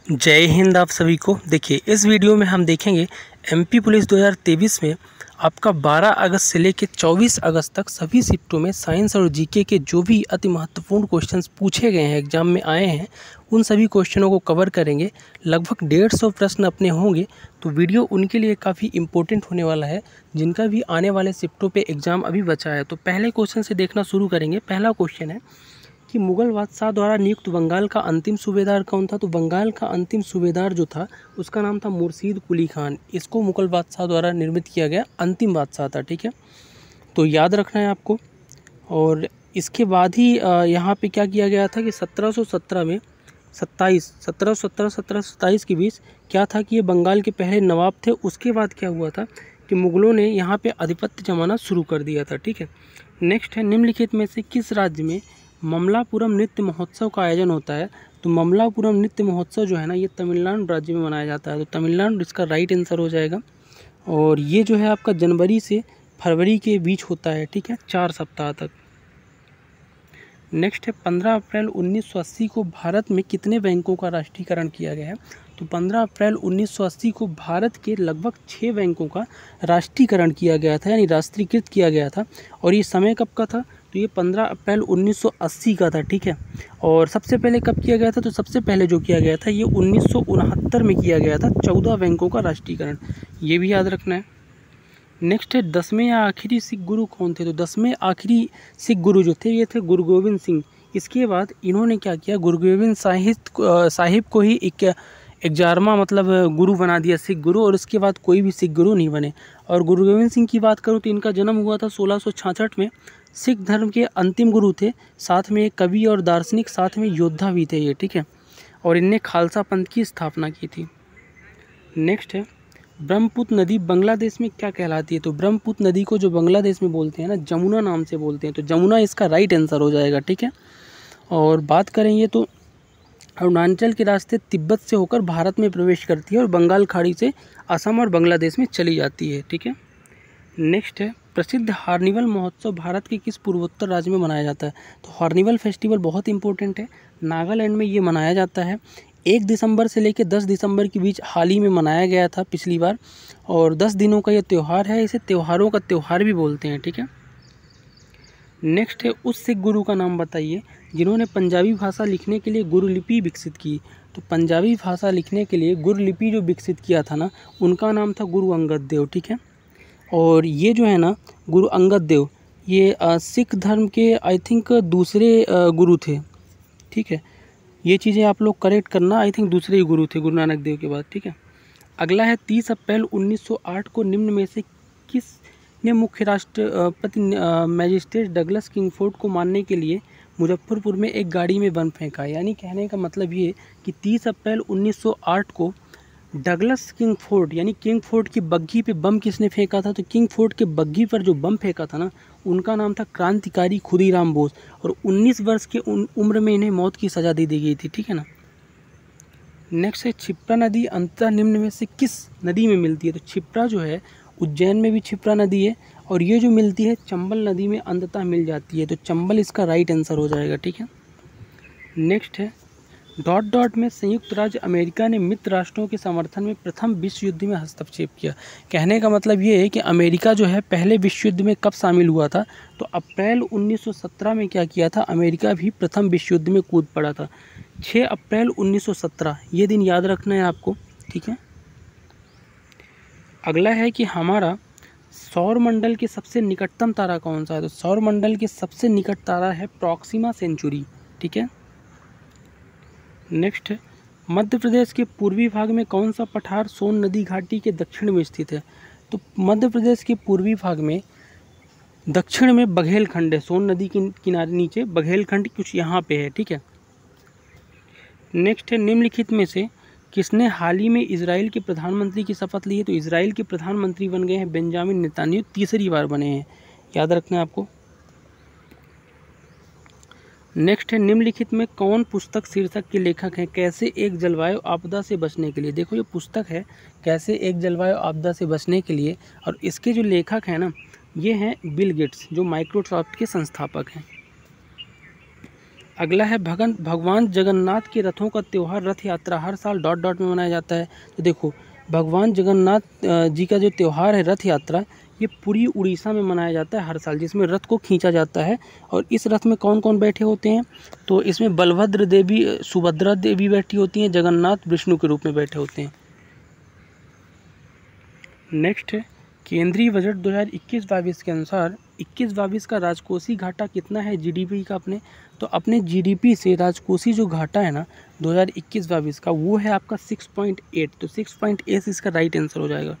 जय हिंद आप सभी को। देखिए इस वीडियो में हम देखेंगे एमपी पुलिस 2023 में आपका 12 अगस्त से लेकर 24 अगस्त तक सभी शिफ्टों में साइंस और जीके के जो भी अति महत्वपूर्ण क्वेश्चंस पूछे गए हैं, एग्जाम में आए हैं, उन सभी क्वेश्चनों को कवर करेंगे। लगभग 150 प्रश्न अपने होंगे, तो वीडियो उनके लिए काफ़ी इंपॉर्टेंट होने वाला है जिनका भी आने वाले शिफ्टों पर एग्ज़ाम अभी बचा है। तो पहले क्वेश्चन से देखना शुरू करेंगे। पहला क्वेश्चन है कि मुगल बादशाह द्वारा नियुक्त बंगाल का अंतिम सूबेदार कौन था। तो बंगाल का अंतिम सूबेदार जो था उसका नाम था मुर्शीद कुली खान। इसको मुगल बादशाह द्वारा निर्मित किया गया अंतिम बादशाह था। ठीक है, तो याद रखना है आपको। और इसके बाद ही यहाँ पे क्या किया गया था कि 1717 में 1727 के बीच क्या था कि ये बंगाल के पहले नवाब थे। उसके बाद क्या हुआ था कि मुग़लों ने यहाँ पे आधिपत्य जमाना शुरू कर दिया था। ठीक है, नेक्स्ट है निम्नलिखित में से किस राज्य में ममलापुरम नृत्य महोत्सव का आयोजन होता है। तो ममलापुरम नृत्य महोत्सव जो है ना, ये तमिलनाडु राज्य में मनाया जाता है। तो तमिलनाडु इसका राइट आंसर हो जाएगा। और ये जो है आपका जनवरी से फरवरी के बीच होता है। ठीक है, 4 सप्ताह तक। नेक्स्ट है 15 अप्रैल 1980 को भारत में कितने बैंकों का राष्ट्रीयकरण किया गया है। तो 15 अप्रैल 1980 को भारत के लगभग 6 बैंकों का राष्ट्रीयकरण किया गया था, यानी राष्ट्रीयकृत किया गया था। और ये समय कब का था, तो ये 15 अप्रैल 1980 का था। ठीक है, और सबसे पहले कब किया गया था, तो सबसे पहले जो किया गया था ये 1969 में किया गया था, 14 बैंकों का राष्ट्रीयकरण। ये भी याद रखना है। नेक्स्ट है 10वें या आखिरी सिख गुरु कौन थे। तो 10वें आखिरी सिख गुरु जो थे ये थे गुरु गोविंद सिंह। इसके बाद इन्होंने क्या किया, गुरु गोविंद साहिब को ही 11वां मतलब गुरु बना दिया, सिख गुरु। और उसके बाद कोई भी सिख गुरु नहीं बने। और गुरु गोविंद सिंह की बात करूँ तो इनका जन्म हुआ था 1666 में। सिख धर्म के अंतिम गुरु थे, साथ में एक कवि और दार्शनिक, साथ में योद्धा भी थे ये। ठीक है, और इनने खालसा पंथ की स्थापना की थी। नेक्स्ट है ब्रह्मपुत्र नदी बांग्लादेश में क्या कहलाती है। तो ब्रह्मपुत्र नदी को जो बांग्लादेश में बोलते हैं ना, जमुना नाम से बोलते हैं। तो जमुना इसका राइट आंसर हो जाएगा। ठीक है, और बात करेंगे तो अरुणाचल के रास्ते तिब्बत से होकर भारत में प्रवेश करती है और बंगाल खाड़ी से असम और बांग्लादेश में चली जाती है। ठीक है, नेक्स्ट है प्रसिद्ध हार्निवल महोत्सव भारत के किस पूर्वोत्तर राज्य में मनाया जाता है। तो हार्निवल फेस्टिवल बहुत इंपॉर्टेंट है, नागालैंड में ये मनाया जाता है। 1 दिसंबर से लेकर 10 दिसंबर के बीच हाल ही में मनाया गया था पिछली बार। और 10 दिनों का ये त्यौहार है, इसे त्योहारों का त्यौहार भी बोलते हैं। ठीक है, नेक्स्ट है उस सिख गुरु का नाम बताइए जिन्होंने पंजाबी भाषा लिखने के लिए गुरुलिपि विकसित की। तो पंजाबी भाषा लिखने के लिए गुरुलिपि जो विकसित किया था ना, उनका नाम था गुरु अंगद देव। ठीक है, और ये जो है ना गुरु अंगद देव, ये सिख धर्म के आई थिंक दूसरे गुरु थे। ठीक है, ये चीज़ें आप लोग करेक्ट करना, आई थिंक दूसरे ही गुरु थे गुरु नानक देव के बाद। ठीक है, अगला है 30 अप्रैल 1908 को निम्न में से किस ने मुख्य राष्ट्रपति मैजिस्ट्रेट डगलस किंगफोर्ड को मारने के लिए मुजफ्फरपुर में एक गाड़ी में बम फेंका। यानी कहने का मतलब ये कि 30 अप्रैल 1908 को डगलस किंगफोर्ड यानी किंगफोर्ड की बग्घी पे बम किसने फेंका था। तो किंगफोर्ड के बग्घी पर जो बम फेंका था ना, उनका नाम था क्रांतिकारी खुदीराम बोस। और 19 वर्ष के उम्र में इन्हें मौत की सज़ा दे दी गई थी। ठीक है ना। नेक्स्ट है क्षिप्रा नदी अंततः निम्न में से किस नदी में मिलती है। तो क्षिप्रा जो है उज्जैन में भी क्षिप्रा नदी है, और ये जो मिलती है चंबल नदी में अंततः मिल जाती है। तो चंबल इसका राइट आंसर हो जाएगा। ठीक है, नेक्स्ट है डॉट में संयुक्त राज्य अमेरिका ने मित्र राष्ट्रों के समर्थन में प्रथम विश्व युद्ध में हस्तक्षेप किया। कहने का मतलब ये है कि अमेरिका जो है पहले विश्व युद्ध में कब शामिल हुआ था। तो अप्रैल 1917 में क्या किया था, अमेरिका भी प्रथम विश्व युद्ध में कूद पड़ा था। 6 अप्रैल 1917 ये दिन याद रखना है आपको। ठीक है, अगला है कि हमारा सौरमंडल के सबसे निकटतम तारा कौन सा है। तो सौरमंडल के सबसे निकट तारा है प्रॉक्सिमा सेंचुरी। ठीक है, नेक्स्ट है मध्य प्रदेश के पूर्वी भाग में कौन सा पठार सोन नदी घाटी के दक्षिण में स्थित है। तो मध्य प्रदेश के पूर्वी भाग में दक्षिण में बघेलखंड है, सोन नदी के किनारे नीचे बघेलखंड कुछ यहाँ पे है। ठीक है, नेक्स्ट है निम्नलिखित में से किसने हाल ही में इजराइल के प्रधानमंत्री की शपथ ली है। तो इजराइल के प्रधानमंत्री बन गए हैं बेंजामिन नेतान्याहू, तीसरी बार बने हैं, याद रखना है आपको। नेक्स्ट है निम्नलिखित में कौन पुस्तक शीर्षक के लेखक हैं कैसे एक जलवायु आपदा से बचने के लिए। देखो ये पुस्तक है कैसे एक जलवायु आपदा से बचने के लिए, और इसके जो लेखक हैं ना ये हैं बिल गेट्स, जो माइक्रोसॉफ्ट के संस्थापक हैं। अगला है भगवान जगन्नाथ के रथों का त्यौहार रथ यात्रा हर साल डॉट डॉट में मनाया जाता है। तो देखो भगवान जगन्नाथ जी का जो त्यौहार है रथ यात्रा, ये पूरी उड़ीसा में मनाया जाता है हर साल, जिसमें रथ को खींचा जाता है। और इस रथ में कौन कौन बैठे होते हैं, तो इसमें बलभद्र देवी, सुभद्रा देवी बैठी होती हैं, जगन्नाथ विष्णु के रूप में बैठे होते हैं। नेक्स्ट है केंद्रीय बजट 2021-22 के अनुसार 21-22 का राजकोषीय घाटा कितना है जीडीपी का अपने, तो अपने जीडीपी से राजकोषीय जो घाटा है ना 2021-22 का, वो है आपका 6.8, तो 6.8 इसका राइट आंसर हो जाएगा।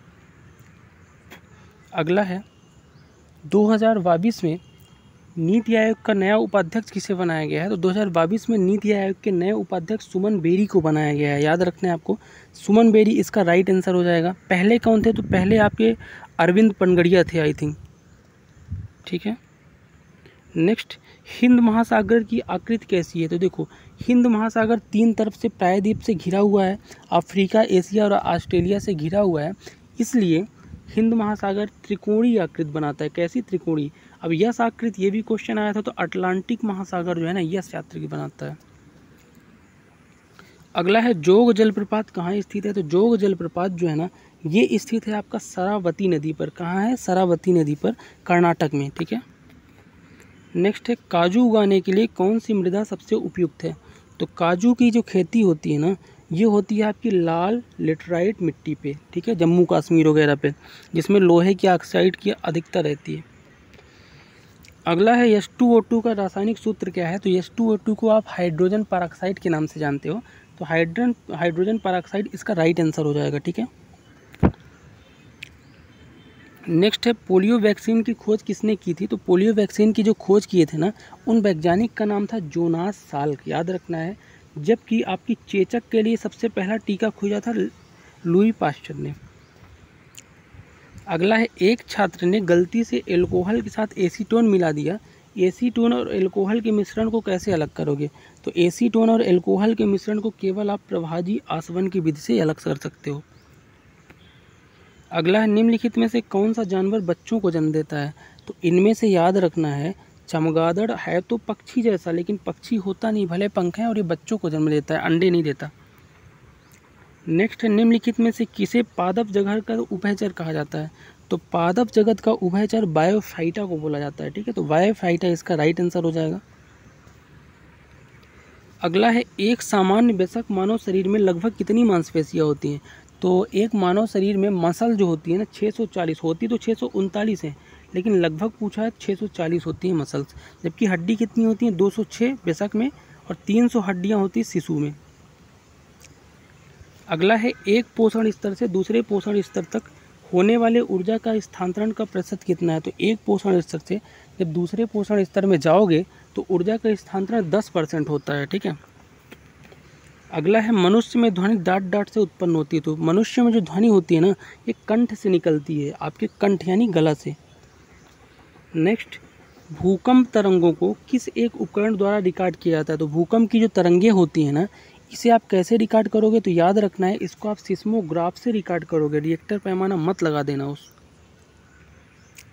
अगला है 2022 में नीति आयोग का नया उपाध्यक्ष किसे बनाया गया है, तो 2022 में नीति आयोग के नए उपाध्यक्ष सुमन बेरी को बनाया गया है। याद रखना है आपको, सुमन बेरी इसका राइट आंसर हो जाएगा। पहले कौन थे, तो पहले आपके अरविंद पनगड़िया थे आई थिंक, ठीक है। नेक्स्ट, हिंद महासागर की आकृति कैसी है, तो देखो हिंद महासागर 3 तरफ से प्रायद्वीप से घिरा हुआ है, अफ्रीका, एशिया और ऑस्ट्रेलिया से घिरा हुआ है, इसलिए हिंद महासागर त्रिकोणीय आकृति बनाता है। कैसी त्रिकोणीय, अब यस आकृति ये भी क्वेश्चन आया था, तो अटलांटिक महासागर जो है ना यस आकृति बनाता है। अगला है जोग जलप्रपात कहाँ स्थित है, तो जोग जलप्रपात जो है ना ये स्थित है आपका शरावती नदी पर। कहाँ है, शरावती नदी पर, कर्नाटक में, ठीक है। नेक्स्ट है काजू उगाने के लिए कौन सी मृदा सबसे उपयुक्त है, तो काजू की जो खेती होती है ना ये होती है आपकी लाल लेटराइट मिट्टी पे, ठीक है, जम्मू कश्मीर वगैरह पे, जिसमें लोहे की ऑक्साइड की अधिकता रहती है। अगला है H2O2 का रासायनिक सूत्र क्या है, तो H2O2 को आप हाइड्रोजन परऑक्साइड के नाम से जानते हो, तो हाइड्रोजन परऑक्साइड इसका राइट आंसर हो जाएगा, ठीक है। नेक्स्ट है पोलियो वैक्सीन की खोज किसने की थी, तो पोलियो वैक्सीन की जो खोज किए थे ना उन वैज्ञानिक का नाम था जोनास साल्क, याद रखना है। जबकि आपकी चेचक के लिए सबसे पहला टीका खोजा था लुई पास्चर ने। अगला है एक छात्र ने गलती से एल्कोहल के साथ एसीटोन मिला दिया, एसीटोन और एल्कोहल के मिश्रण को कैसे अलग करोगे, तो एसीटोन और एल्कोहल के मिश्रण को केवल आप प्रभाजी आसवन की विधि से अलग कर सकते हो। अगला है निम्नलिखित में से कौन सा जानवर बच्चों को जन्म देता है, तो इनमें से याद रखना है चमगादड़ है तो पक्षी जैसा, लेकिन पक्षी होता नहीं, भले पंख हैं, और ये बच्चों को जन्म देता है, अंडे नहीं देता। नेक्स्ट है निम्नलिखित में से किसे पादप जगत का उभयचर कहा जाता है, तो पादप जगत का उभयचर बायोफाइटा को बोला जाता है, ठीक है, तो बायोफाइटा इसका राइट आंसर हो जाएगा। अगला है एक सामान्य वयस्क मानव शरीर में लगभग कितनी मांसपेशियां होती हैं, तो एक मानव शरीर में मसल जो होती है ना 640 होती, तो 639 है, लेकिन लगभग पूछा है 640 होती हैं मसल्स, जबकि हड्डी कितनी होती हैं 206 वयस्क में, और 300 हड्डियां होती शिशु में। अगला है एक पोषण स्तर से दूसरे पोषण स्तर तक होने वाले ऊर्जा का स्थानांतरण का प्रतिशत कितना है, तो एक पोषण स्तर से जब दूसरे पोषण स्तर में जाओगे तो ऊर्जा का स्थानांतरण 10% होता है, ठीक है। अगला है मनुष्य में ध्वनि डाट डाट से उत्पन्न होती है, तो मनुष्य में जो ध्वनि होती है ना ये कंठ से निकलती है, आपके कंठ यानी गला से। नेक्स्ट, भूकंप तरंगों को किस एक उपकरण द्वारा रिकॉर्ड किया जाता है, तो भूकंप की जो तरंगें होती हैं ना इसे आप कैसे रिकॉर्ड करोगे, तो याद रखना है इसको आप सिस्मोग्राफ से रिकॉर्ड करोगे, रिएक्टर पैमाना मत लगा देना उस।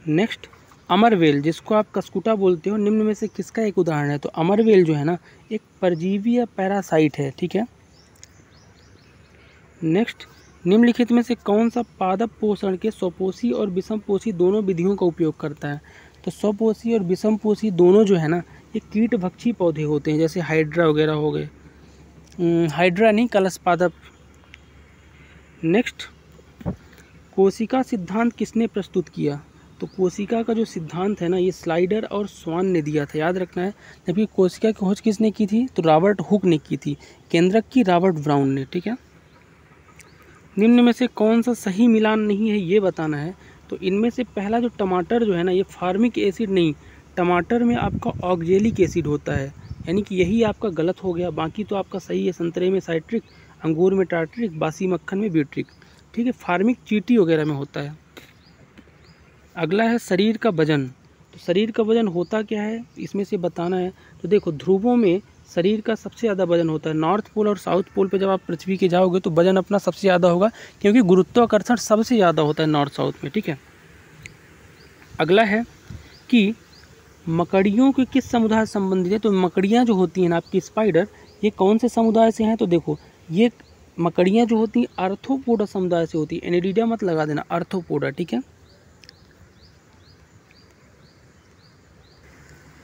नेक्स्ट, अमरवेल जिसको आप कस्कुटा बोलते हो निम्न में से किसका एक उदाहरण है, तो अमरवेल जो है ना एक परजीवी या पैरासाइट है, ठीक है। नेक्स्ट, निम्नलिखित में से कौन सा पादप पोषण के स्वपोषी और विषमपोषी दोनों विधियों का उपयोग करता है, तो स्वपोषी और विषमपोषी दोनों जो है ना ये कीटभक्षी पौधे होते हैं, जैसे हाइड्रा वगैरह हो गए, हाइड्रा नहीं कलश पादप। नेक्स्ट, कोशिका सिद्धांत किसने प्रस्तुत किया, तो कोशिका का जो सिद्धांत है ना ये स्लाइडर और स्वान ने दिया था, याद रखना है। जबकि कोशिका की खोज किसने की थी, तो रॉबर्ट हुक ने की थी, केंद्रक की रॉबर्ट ब्राउन ने, ठीक है। निम्न में से कौन सा सही मिलान नहीं है ये बताना है, तो इनमें से पहला जो टमाटर जो है ना ये फार्मिक एसिड नहीं, टमाटर में आपका ऑक्जेलिक एसिड होता है, यानी कि यही आपका गलत हो गया, बाकी तो आपका सही है। संतरे में साइट्रिक, अंगूर में टार्ट्रिक, बासी मक्खन में ब्यूट्रिक, ठीक है। फार्मिक चींटी वगैरह में होता है। अगला है शरीर का वजन, तो शरीर का वजन होता क्या है इसमें से बताना है, तो देखो ध्रुवों में शरीर का सबसे ज़्यादा वजन होता है, नॉर्थ पोल और साउथ पोल पे जब आप पृथ्वी के जाओगे तो वजन अपना सबसे ज़्यादा होगा, क्योंकि गुरुत्वाकर्षण सबसे ज़्यादा होता है नॉर्थ साउथ में, ठीक है। अगला है कि मकड़ियों के किस समुदाय से संबंधित है? तो मकड़ियाँ जो होती हैं ना आपकी स्पाइडर, ये कौन से समुदाय से हैं? तो देखो ये मकड़ियाँ जो होती हैं आर्थ्रोपोडा समुदाय से होती है। एनिडिडा मत लगा देना, आर्थ्रोपोडा, ठीक है।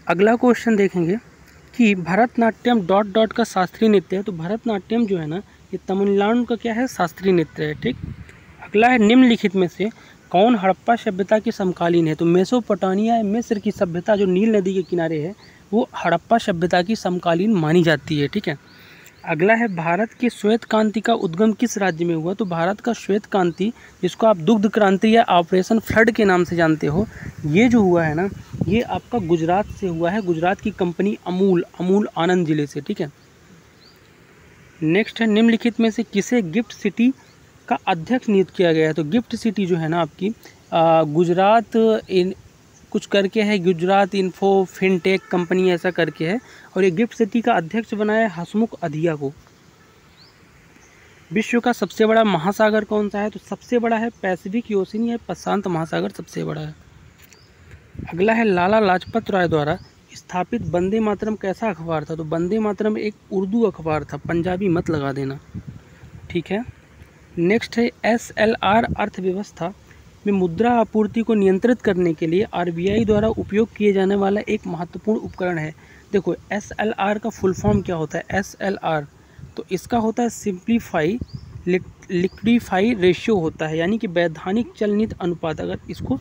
अगला क्वेश्चन देखेंगे कि भरतनाट्यम डॉट डॉट का शास्त्रीय नृत्य है। तो भरतनाट्यम जो है ना ये तमिलनाडु का क्या है? शास्त्रीय नृत्य है, ठीक। अगला है निम्नलिखित में से कौन हड़प्पा सभ्यता के समकालीन है? तो मेसोपोटामिया या मिस्र की सभ्यता जो नील नदी के किनारे है वो हड़प्पा सभ्यता की समकालीन मानी जाती है, ठीक है। अगला है भारत के श्वेत क्रांति का उद्गम किस राज्य में हुआ? तो भारत का श्वेत क्रांति, जिसको आप दुग्ध क्रांति या ऑपरेशन फ्लड के नाम से जानते हो, ये जो हुआ है ना ये आपका गुजरात से हुआ है। गुजरात की कंपनी अमूल आनंद जिले से, ठीक है। नेक्स्ट है निम्नलिखित में से किसे गिफ्ट सिटी का अध्यक्ष नियुक्त किया गया है? तो गिफ्ट सिटी जो है ना आपकी गुजरात इन कुछ करके है, गुजरात इन्फो फिनटेक कंपनी ऐसा करके है, और ये गिफ्ट सिटी का अध्यक्ष बनाया है हसमुख अधिया को। विश्व का सबसे बड़ा महासागर कौन सा है? तो सबसे बड़ा है पैसिफिक ओशियन या प्रशांत महासागर सबसे बड़ा है। अगला है लाला लाजपत राय द्वारा स्थापित वंदे मातरम कैसा अखबार था? तो वंदे मातरम एक उर्दू अखबार था, पंजाबी मत लगा देना, ठीक है। नेक्स्ट है SLR अर्थव्यवस्था में मुद्रा आपूर्ति को नियंत्रित करने के लिए RBI द्वारा उपयोग किए जाने वाला एक महत्वपूर्ण उपकरण है। देखो SLR का फुल फॉर्म क्या होता है? SLR तो इसका होता है सिंप्लीफाई लिक्विडिफाई रेशियो होता है, यानी कि वैधानिक चलनिधि अनुपात, अगर इसको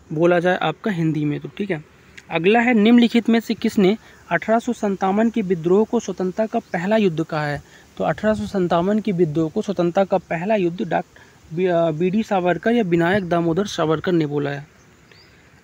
बोला जाए आपका हिंदी में तो, ठीक है। अगला है निम्नलिखित में से किसने 1857 के विद्रोह को स्वतंत्रता का पहला युद्ध कहा है? तो 1857 के विद्रोह को स्वतंत्रता का पहला युद्ध BD सावरकर या विनायक दामोदर सावरकर ने बोला है।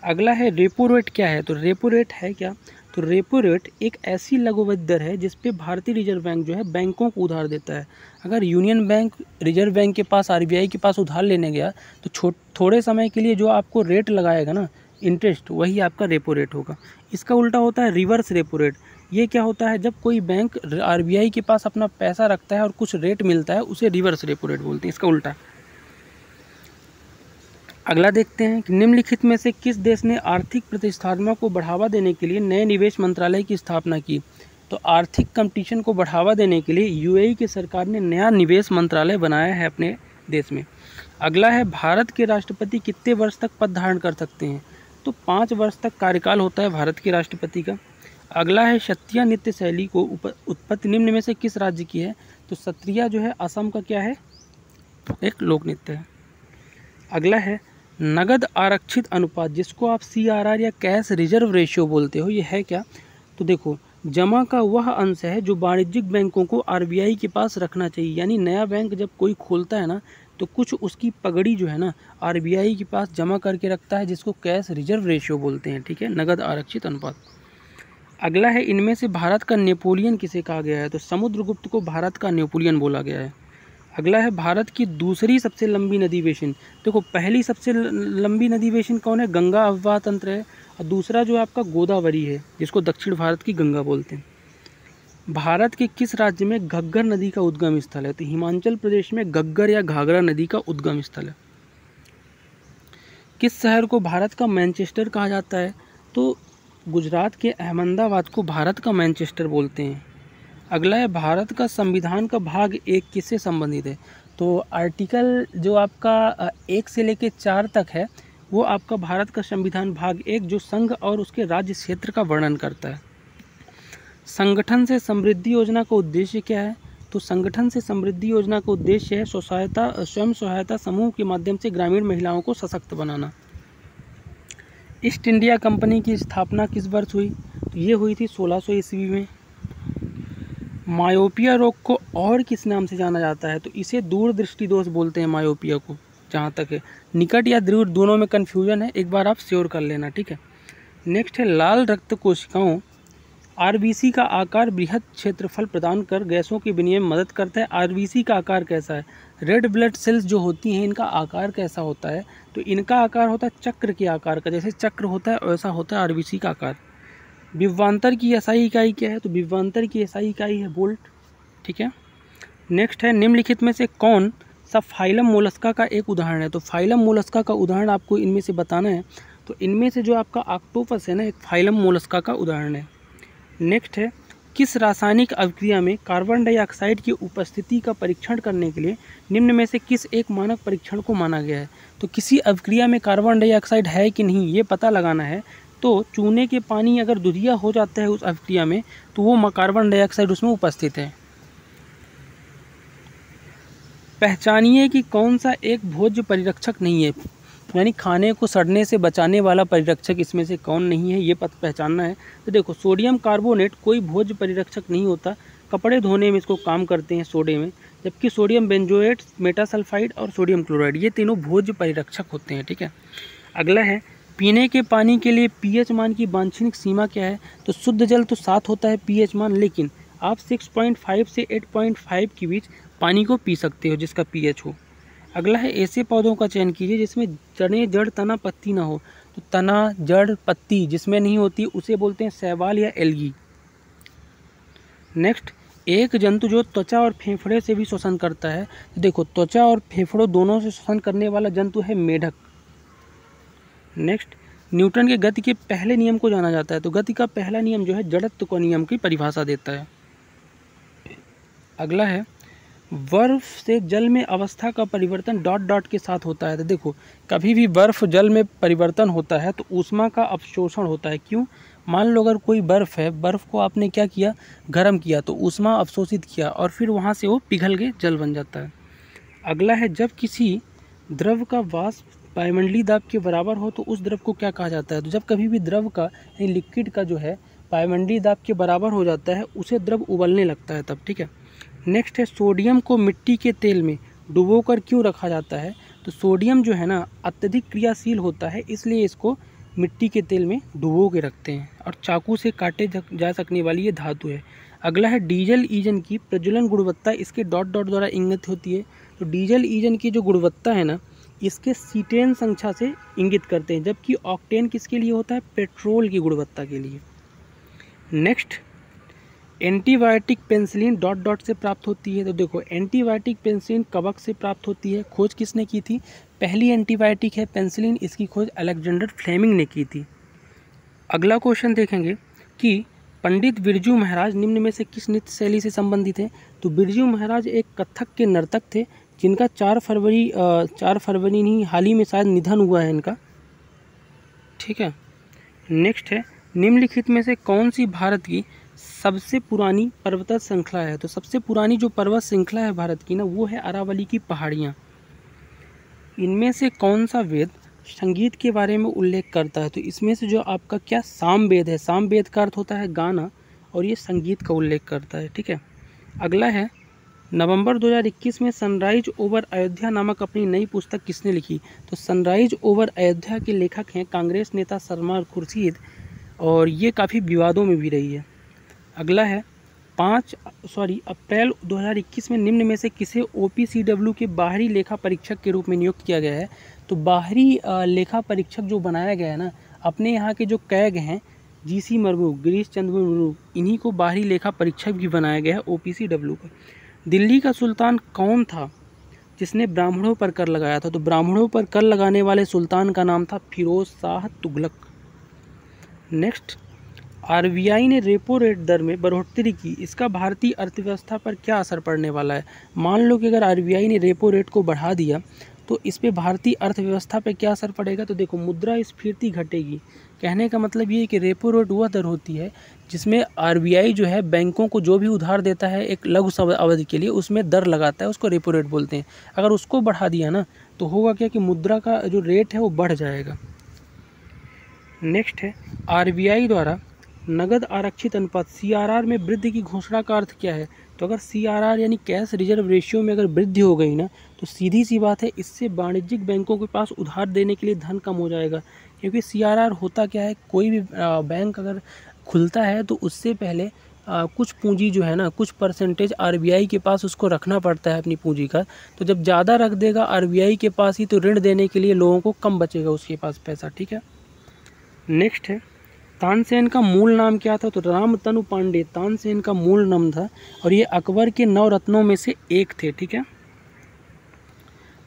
अगला है रेपो रेट क्या है? तो रेपो रेट है क्या? तो रेपो रेट एक ऐसी लघुवित्त दर है जिस पे भारतीय रिजर्व बैंक जो है बैंकों को उधार देता है। अगर यूनियन बैंक रिजर्व बैंक के पास RBI के पास उधार लेने गया तो थोड़े समय के लिए जो आपको रेट लगाएगा ना इंटरेस्ट, वही आपका रेपो रेट होगा। इसका उल्टा होता है रिवर्स रेपो रेट। ये क्या होता है? जब कोई बैंक RBI के पास अपना पैसा रखता है और कुछ रेट मिलता है उसे रिवर्स रेपो रेट बोलते हैं, इसका उल्टा। अगला देखते हैं कि निम्नलिखित में से किस देश ने आर्थिक प्रतिस्पर्धा को बढ़ावा देने के लिए नए निवेश मंत्रालय की स्थापना की? तो आर्थिक कंपटीशन को बढ़ावा देने के लिए UAE की सरकार ने नया निवेश मंत्रालय बनाया है अपने देश में। अगला है भारत के राष्ट्रपति कितने वर्ष तक पद धारण कर सकते हैं? तो 5 वर्ष तक कार्यकाल होता है भारत के राष्ट्रपति का। अगला है क्षत्रिय नृत्य शैली को उत्पत्ति निम्न में से किस राज्य की है? तो क्षत्रिय जो है असम का क्या है? एक लोक नृत्य है। अगला है नगद आरक्षित अनुपात, जिसको आप CRR या कैश रिजर्व रेशियो बोलते हो, ये है क्या? तो देखो जमा का वह अंश है जो वाणिज्यिक बैंकों को RBI के पास रखना चाहिए, यानी नया बैंक जब कोई खोलता है ना तो कुछ उसकी पगड़ी जो है ना RBI के पास जमा करके रखता है, जिसको कैश रिजर्व रेशियो बोलते हैं, ठीक है, नगद आरक्षित अनुपात। अगला है इनमें से भारत का नेपोलियन किसे कहा गया है? तो समुद्रगुप्त को भारत का नेपोलियन बोला गया है। अगला है भारत की दूसरी सबसे लंबी नदी बेसिन। देखो पहली सबसे लंबी नदी बेसिन कौन है? गंगा अफवाह तंत्र है, और दूसरा जो आपका गोदावरी है, जिसको दक्षिण भारत की गंगा बोलते हैं। भारत के किस राज्य में घग्गर नदी का उद्गम स्थल है? तो हिमाचल प्रदेश में घग्गर या घाघरा नदी का उद्गम स्थल है। किस शहर को भारत का मैनचेस्टर कहा जाता है? तो गुजरात के अहमदाबाद को भारत का मैनचेस्टर बोलते हैं। अगला है भारत का संविधान का भाग 1 किससे संबंधित है? तो आर्टिकल जो आपका 1 से लेकर 4 तक है वो आपका भारत का संविधान भाग 1 जो संघ और उसके राज्य क्षेत्र का वर्णन करता है। संगठन से समृद्धि योजना का उद्देश्य क्या है? तो संगठन से समृद्धि योजना का उद्देश्य है स्वयं सहायता समूह के माध्यम से ग्रामीण महिलाओं को सशक्त बनाना। ईस्ट इंडिया कंपनी की स्थापना किस वर्ष हुई? तो ये हुई थी 1600 ईस्वी में। मायोपिया रोग को और किस नाम से जाना जाता है? तो इसे दूरदृष्टि दोष बोलते हैं मायोपिया को, जहाँ तक है। निकट या दूर दोनों में कन्फ्यूजन है, एक बार आप श्योर कर लेना, ठीक है। नेक्स्ट है लाल रक्त कोशिकाओं RBC का आकार बृहद क्षेत्रफल प्रदान कर गैसों के विनिमय में मदद करता है। RBC का आकार कैसा है? रेड ब्लड सेल्स जो होती हैं इनका आकार कैसा होता है? तो इनका आकार होता है चक्र के आकार का, जैसे चक्र होता है वैसा होता है RBC का आकार। विभवांतर की SI इकाई क्या है? तो विभवांतर की SI इकाई है वोल्ट, ठीक है। नेक्स्ट है निम्नलिखित में से कौन सा फाइलम मोलस्का का एक उदाहरण है? तो फाइलम मोलस्का का उदाहरण आपको इनमें से बताना है। तो इनमें से जो आपका ऑक्टोपस है ना, एक फाइलम मोलस्का का उदाहरण है। नेक्स्ट है, किस रासायनिक अभिक्रिया में कार्बन डाइऑक्साइड की उपस्थिति का परीक्षण करने के लिए निम्न में से किस एक मानक परीक्षण को माना गया है? तो किसी अभिक्रिया में कार्बन डाइऑक्साइड है कि नहीं ये पता लगाना है। तो चूने के पानी अगर दुधिया हो जाता है उस अभिक्रिया में, तो वो कार्बन डाइऑक्साइड उसमें उपस्थित है। पहचानिए कि कौन सा एक भोज्य परिरक्षक नहीं है, यानी खाने को सड़ने से बचाने वाला परिरक्षक इसमें से कौन नहीं है, ये पहचानना है। तो देखो, सोडियम कार्बोनेट कोई भोज्य परिरक्षक नहीं होता, कपड़े धोने में इसको काम करते हैं सोडे में, जबकि सोडियम बेंजोएट, मेटासल्फाइड और सोडियम क्लोराइड ये तीनों भोज्य परिरक्षक होते हैं। ठीक है, अगला है, पीने के पानी के लिए पीएच मान की वांछनीय सीमा क्या है? तो शुद्ध जल तो 7 होता है पीएच मान, लेकिन आप 6.5 से 8.5 के बीच पानी को पी सकते हो जिसका पीएच हो। अगला है, ऐसे पौधों का चयन कीजिए जिसमें जड़ें, जड़, तना, पत्ती ना हो। तो तना, जड़, पत्ती जिसमें नहीं होती उसे बोलते हैं शैवाल या एल्गी। नेक्स्ट, एक जंतु जो त्वचा और फेफड़े से भी श्वसन करता है। तो देखो, त्वचा और फेफड़ों दोनों से श्वसन करने वाला जंतु है मेढक। नेक्स्ट, न्यूटन के गति के पहले नियम को जाना जाता है। तो गति का पहला नियम जो है जड़त्व का नियम की परिभाषा देता है। अगला है, बर्फ से जल में अवस्था का परिवर्तन डॉट डॉट के साथ होता है। तो देखो, कभी भी बर्फ जल में परिवर्तन होता है तो ऊष्मा का अवशोषण होता है। क्यों? मान लो अगर कोई बर्फ़ है, बर्फ़ को आपने क्या किया, गर्म किया, तो ऊष्मा अवशोषित किया और फिर वहाँ से वो पिघल के जल बन जाता है। अगला है, जब किसी द्रव का वाष्प वायुमंडलीय दाब के बराबर हो तो उस द्रव को क्या कहा जाता है? तो जब कभी भी द्रव का यानी लिक्विड का जो है वायुमंडलीय दाब के बराबर हो जाता है उसे द्रव उबलने लगता है तब। ठीक है, नेक्स्ट है, सोडियम को मिट्टी के तेल में डुबोकर क्यों रखा जाता है? तो सोडियम जो है ना अत्यधिक क्रियाशील होता है, इसलिए इसको मिट्टी के तेल में डुबो के रखते हैं और चाकू से काटे जा सकने वाली ये धातु है। अगला है, डीजल ईंजन की प्रज्वलन गुणवत्ता इसके डॉट डॉट द्वारा इंगित होती है। तो डीजल ईंजन की जो गुणवत्ता है ना, इसके सीटेन संख्या से इंगित करते हैं, जबकि ऑक्टेन किसके लिए होता है? पेट्रोल की गुणवत्ता के लिए। Next, antibiotic penicillin dot dot से प्राप्त होती है। तो देखो, एंटीबायोटिक पेनिसिलिन कवक से प्राप्त होती है। खोज किसने की थी? पहली एंटीबायोटिक है पेनिसिलिन, इसकी खोज अलेक्जेंडर फ्लेमिंग ने की थी। अगला क्वेश्चन देखेंगे कि पंडित बिरजू महाराज निम्न में से किस नृत्य शैली से संबंधित हैं? तो बिरजू महाराज एक कथक के नर्तक थे जिनका 4 फरवरी नहीं, हाल ही में शायद निधन हुआ है इनका। ठीक है, नेक्स्ट है, निम्नलिखित में से कौन सी भारत की सबसे पुरानी पर्वत श्रृंखला है? तो सबसे पुरानी जो पर्वत श्रृंखला है भारत की ना, वो है अरावली की पहाड़ियाँ। इनमें से कौन सा वेद संगीत के बारे में उल्लेख करता है? तो इसमें से जो आपका क्या सामवेद है, सामवेद का अर्थ होता है गाना, और ये संगीत का उल्लेख करता है। ठीक है, अगला है, नवंबर 2021 में सनराइज ओवर अयोध्या नामक अपनी नई पुस्तक किसने लिखी? तो सनराइज ओवर अयोध्या के लेखक हैं कांग्रेस नेता सलमान खुर्शीद, और ये काफ़ी विवादों में भी रही है। अगला है, अप्रैल 2021 में निम्न में से किसे OPCW के बाहरी लेखा परीक्षक के रूप में नियुक्त किया गया है? तो बाहरी लेखा परीक्षक जो बनाया गया है ना, अपने यहाँ के जो कैग हैं GC मुर्मू, गिरीश चंद्र मुर्मू, इन्हीं को बाहरी लेखा परीक्षक भी बनाया गया है OPCW का। दिल्ली का सुल्तान कौन था जिसने ब्राह्मणों पर कर लगाया था? तो ब्राह्मणों पर कर लगाने वाले सुल्तान का नाम था फिरोज शाह तुगलक। नेक्स्ट, RBI ने रेपो रेट दर में बढ़ोतरी की, इसका भारतीय अर्थव्यवस्था पर क्या असर पड़ने वाला है? मान लो कि अगर RBI ने रेपो रेट को बढ़ा दिया तो इस पे भारतीय अर्थव्यवस्था पे क्या असर पड़ेगा? तो देखो, मुद्रास्फीति घटेगी। कहने का मतलब ये है कि रेपो रेट वह दर होती है जिसमें RBI जो है बैंकों को जो भी उधार देता है एक लघु अवधि के लिए, उसमें दर लगाता है, उसको रेपो रेट बोलते हैं। अगर उसको बढ़ा दिया ना तो होगा क्या कि मुद्रा का जो रेट है वो बढ़ जाएगा। नेक्स्ट है, RBI द्वारा नगद आरक्षित अनुपात CRR में वृद्धि की घोषणा का अर्थ क्या है? तो अगर CRR यानी कैश रिजर्व रेशियो में अगर वृद्धि हो गई ना, तो सीधी सी बात है इससे वाणिज्यिक बैंकों के पास उधार देने के लिए धन कम हो जाएगा। क्योंकि CRR होता क्या है, कोई भी बैंक अगर खुलता है तो उससे पहले कुछ पूंजी जो है ना, कुछ परसेंटेज RBI के पास उसको रखना पड़ता है अपनी पूंजी का। तो जब ज़्यादा रख देगा RBI के पास ही, तो ऋण देने के लिए लोगों को कम बचेगा उसके पास पैसा। ठीक है, नेक्स्ट है, तानसेन का मूल नाम क्या था? तो रामतनु पांडे तानसेन का मूल नाम था, और ये अकबर के 9 रत्नों में से एक थे। ठीक है,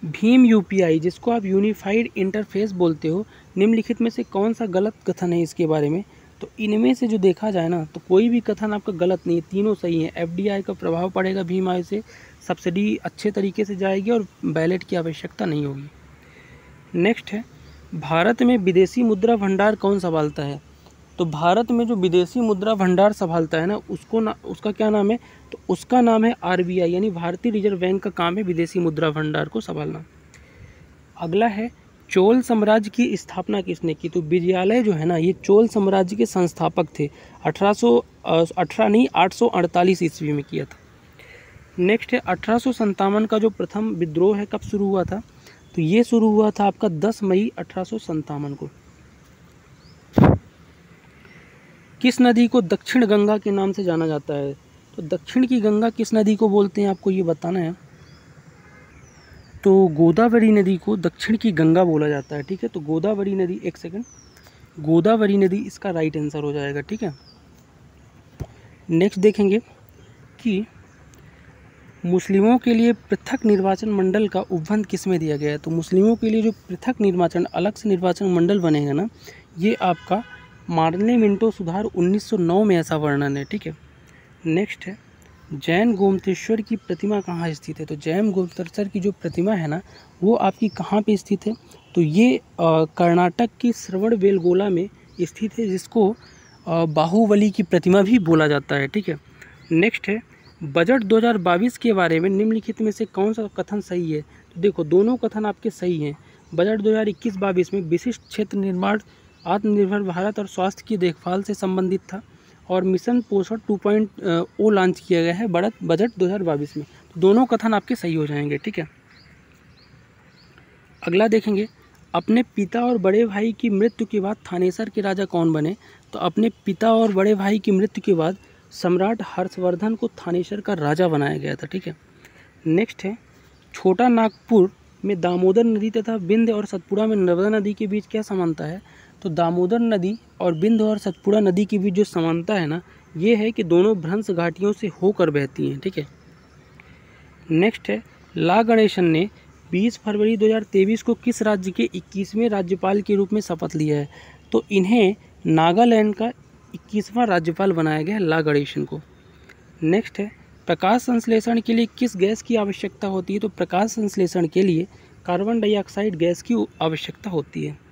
भीम यूपीआई, जिसको आप यूनिफाइड इंटरफेस बोलते हो, निम्नलिखित में से कौन सा गलत कथन है इसके बारे में? तो इनमें से जो देखा जाए ना, तो कोई भी कथन आपका गलत नहीं है, तीनों सही हैं। एफडीआई का प्रभाव पड़ेगा भीम आई से, सब्सिडी अच्छे तरीके से जाएगी और बैलेट की आवश्यकता नहीं होगी। नेक्स्ट है, भारत में विदेशी मुद्रा भंडार कौन संभालता है? तो भारत में जो विदेशी मुद्रा भंडार संभालता है ना, उसका क्या नाम है? तो उसका नाम है आरबीआई, यानी भारतीय रिजर्व बैंक का काम है विदेशी मुद्रा भंडार को संभालना। अगला है, चोल साम्राज्य की स्थापना किसने की? तो विजयालय जो है ना, ये चोल साम्राज्य के संस्थापक थे। 848 ईस्वी में किया था। नेक्स्ट है, 1857 का जो प्रथम विद्रोह है कब शुरू हुआ था? तो ये शुरू हुआ था आपका 10 मई 1857 को। किस नदी को दक्षिण गंगा के नाम से जाना जाता है? तो दक्षिण की गंगा किस नदी को बोलते हैं, आपको ये बताना है। तो गोदावरी नदी को दक्षिण की गंगा बोला जाता है, ठीक है। तो गोदावरी नदी, एक सेकंड, गोदावरी नदी इसका राइट आंसर हो जाएगा, ठीक है। नेक्स्ट देखेंगे कि मुस्लिमों के लिए पृथक निर्वाचन मंडल का उपबंध किस में दिया गया है? तो मुस्लिमों के लिए जो पृथक निर्वाचन, अलग से निर्वाचन मंडल बनेगा ना, ये आपका मार्ले मिंटो सुधार 1909 में ऐसा वर्णन है, ठीक है। नेक्स्ट है, जैन गोमतेश्वर की प्रतिमा कहाँ स्थित है? तो जैन गोमतेश्वर की जो प्रतिमा है ना, वो आपकी कहाँ पे स्थित है? तो ये कर्नाटक की श्रवणबेलगोला में स्थित है, जिसको बाहुबली की प्रतिमा भी बोला जाता है, ठीक है। नेक्स्ट है, बजट 2022 के बारे में निम्नलिखित में से कौन सा कथन सही है? तो देखो, दोनों कथन आपके सही हैं। बजट 2021-22 में विशिष्ट क्षेत्र निर्माण, आत्मनिर्भर भारत और स्वास्थ्य की देखभाल से संबंधित था, और मिशन पोषण 2.0 लॉन्च किया गया है बजट 2022 में। तो दोनों कथन आपके सही हो जाएंगे, ठीक है। अगला देखेंगे, अपने पिता और बड़े भाई की मृत्यु के बाद थानेसर के राजा कौन बने? तो अपने पिता और बड़े भाई की मृत्यु के बाद सम्राट हर्षवर्धन को थानेसर का राजा बनाया गया था, ठीक है। नेक्स्ट है, छोटा नागपुर में दामोदर नदी तथा बिंद और सतपुड़ा में नर्मदा नदी के बीच क्या समानता है? तो दामोदर नदी और बिंद और सतपुड़ा नदी के बीच जो समानता है ना, ये है कि दोनों भ्रंश घाटियों से होकर बहती हैं, ठीक है। नेक्स्ट है, ला गणेशन ने 20 फरवरी 2023 को किस राज्य के 21वें राज्यपाल के रूप में शपथ लिया है? तो इन्हें नागालैंड का 21वां राज्यपाल बनाया गया है, ला गणेशन को। नेक्स्ट है, प्रकाश संश्लेषण के लिए किस गैस की आवश्यकता होती है? तो प्रकाश संश्लेषण के लिए कार्बन डाइऑक्साइड गैस की आवश्यकता होती है।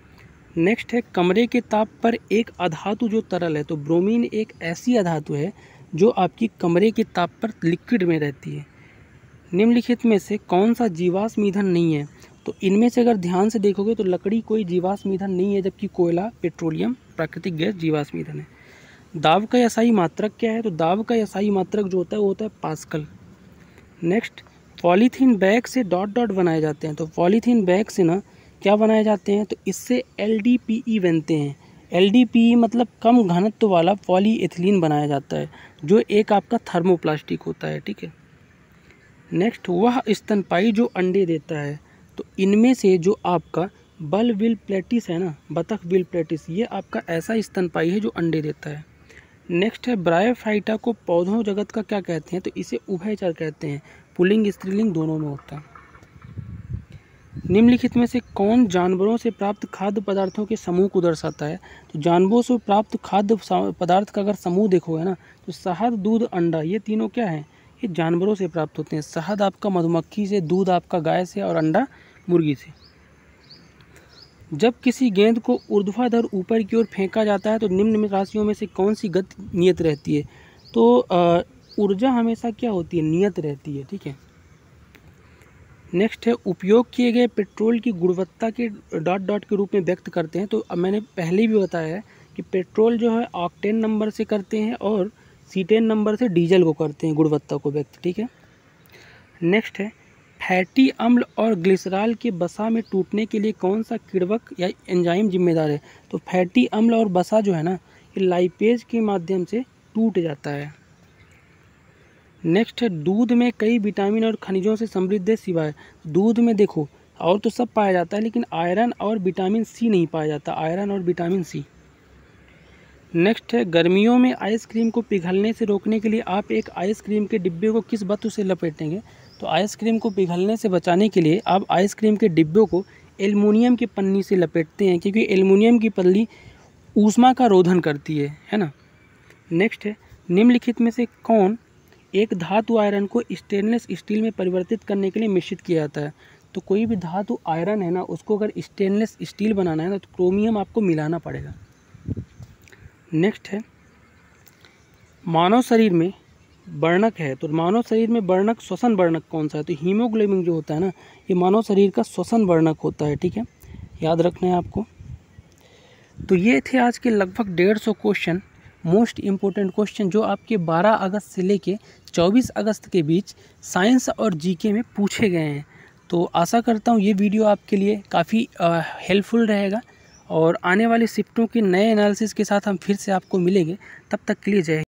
नेक्स्ट है, कमरे के ताप पर एक अधातु जो तरल है, तो ब्रोमीन एक ऐसी अधातु है जो आपकी कमरे के ताप पर लिक्विड में रहती है। निम्नलिखित में से कौन सा जीवाश्म ईंधन नहीं है? तो इनमें से अगर ध्यान से देखोगे तो लकड़ी कोई जीवाश्म ईंधन नहीं है, जबकि कोयला, पेट्रोलियम, प्राकृतिक गैस जीवाश्म ईंधन है। दाब का एसआई मात्रक क्या है? तो दाब का एसआई मात्रक जो होता है वो होता है पास्कल। नेक्स्ट, पॉलीथीन बैग से डॉट डॉट बनाए जाते हैं, तो पॉलीथीन बैग से ना क्या बनाए जाते हैं? तो इससे एलडीपीई बनते हैं। एलडीपीई मतलब कम घनत्व वाला पॉलीएथिलीन बनाया जाता है, जो एक आपका थर्मोप्लास्टिक होता है, ठीक है। नेक्स्ट, वह स्तनपायी जो अंडे देता है, तो इनमें से जो आपका बल विल प्लेटिस है ना, बतख विल प्लेटिस, ये आपका ऐसा स्तनपायी है जो अंडे देता है। नेक्स्ट है, ब्रायोफाइटा को पौधों जगत का क्या कहते हैं? तो इसे उभयचर कहते हैं, पुल्लिंग स्त्रीलिंग दोनों में होता है। निम्नलिखित में से कौन जानवरों से प्राप्त खाद्य पदार्थों के समूह को दर्शाता है? तो जानवरों से प्राप्त खाद्य पदार्थ का अगर समूह देखोगे ना, तो शहद, दूध, अंडा, ये तीनों क्या है? ये जानवरों से प्राप्त होते हैं। शहद आपका मधुमक्खी से, दूध आपका गाय से, और अंडा मुर्गी से। जब किसी गेंद को ऊर्ध्वाधर ऊपर की ओर फेंका जाता है तो निम्न राशियों में से कौन सी गति नियत रहती है? तो ऊर्जा हमेशा क्या होती है? नियत रहती है, ठीक है। नेक्स्ट है, उपयोग किए गए पेट्रोल की गुणवत्ता के डॉट डॉट के रूप में व्यक्त करते हैं। तो अब मैंने पहले भी बताया है कि पेट्रोल जो है ऑक्टेन नंबर से करते हैं और सीटेन नंबर से डीजल को करते हैं गुणवत्ता को व्यक्त, ठीक है। नेक्स्ट है, फैटी अम्ल और ग्लिसरॉल के वसा में टूटने के लिए कौन सा किण्वक या एंजाइम जिम्मेदार है? तो फैटी अम्ल और वसा जो है ना, ये लाइपेज के माध्यम से टूट जाता है। नेक्स्ट है, दूध में कई विटामिन और खनिजों से समृद्ध है, सिवाय दूध में देखो और तो सब पाया जाता है, लेकिन आयरन और विटामिन सी नहीं पाया जाता, आयरन और विटामिन सी। नेक्स्ट है, गर्मियों में आइसक्रीम को पिघलने से रोकने के लिए आप एक आइसक्रीम के डिब्बे को किस वस्तु से लपेटेंगे? तो तो आइसक्रीम को पिघलने से बचाने के लिए आप आइसक्रीम के डिब्बों को एल्युमिनियम की पन्नी से लपेटते हैं, क्योंकि एल्युमिनियम की पन्नी ऊष्मा का रोधन करती है ना। नेक्स्ट है, निम्नलिखित में से कौन एक धातु आयरन को स्टेनलेस स्टील में परिवर्तित करने के लिए मिश्रित किया जाता है। तो कोई भी धातु आयरन है ना, उसको अगर स्टेनलेस स्टील बनाना है ना तो क्रोमियम आपको मिलाना पड़ेगा। नेक्स्ट है, मानव शरीर में वर्णक है, तो मानव शरीर में वर्णक श्वसन वर्णक कौन सा है। तो हीमोग्लोबिन जो होता है ना, ये मानव शरीर का श्वसन वर्णक होता है, ठीक है, याद रखना है आपको। तो ये थे आज के लगभग 150 क्वेश्चन, मोस्ट इम्पोर्टेंट क्वेश्चन जो आपके 12 अगस्त से लेके 24 अगस्त के बीच साइंस और जीके में पूछे गए हैं। तो आशा करता हूँ ये वीडियो आपके लिए काफ़ी हेल्पफुल रहेगा, और आने वाली शिफ्टों के नए एनालिसिस के साथ हम फिर से आपको मिलेंगे। तब तक के लिए जय हिंद।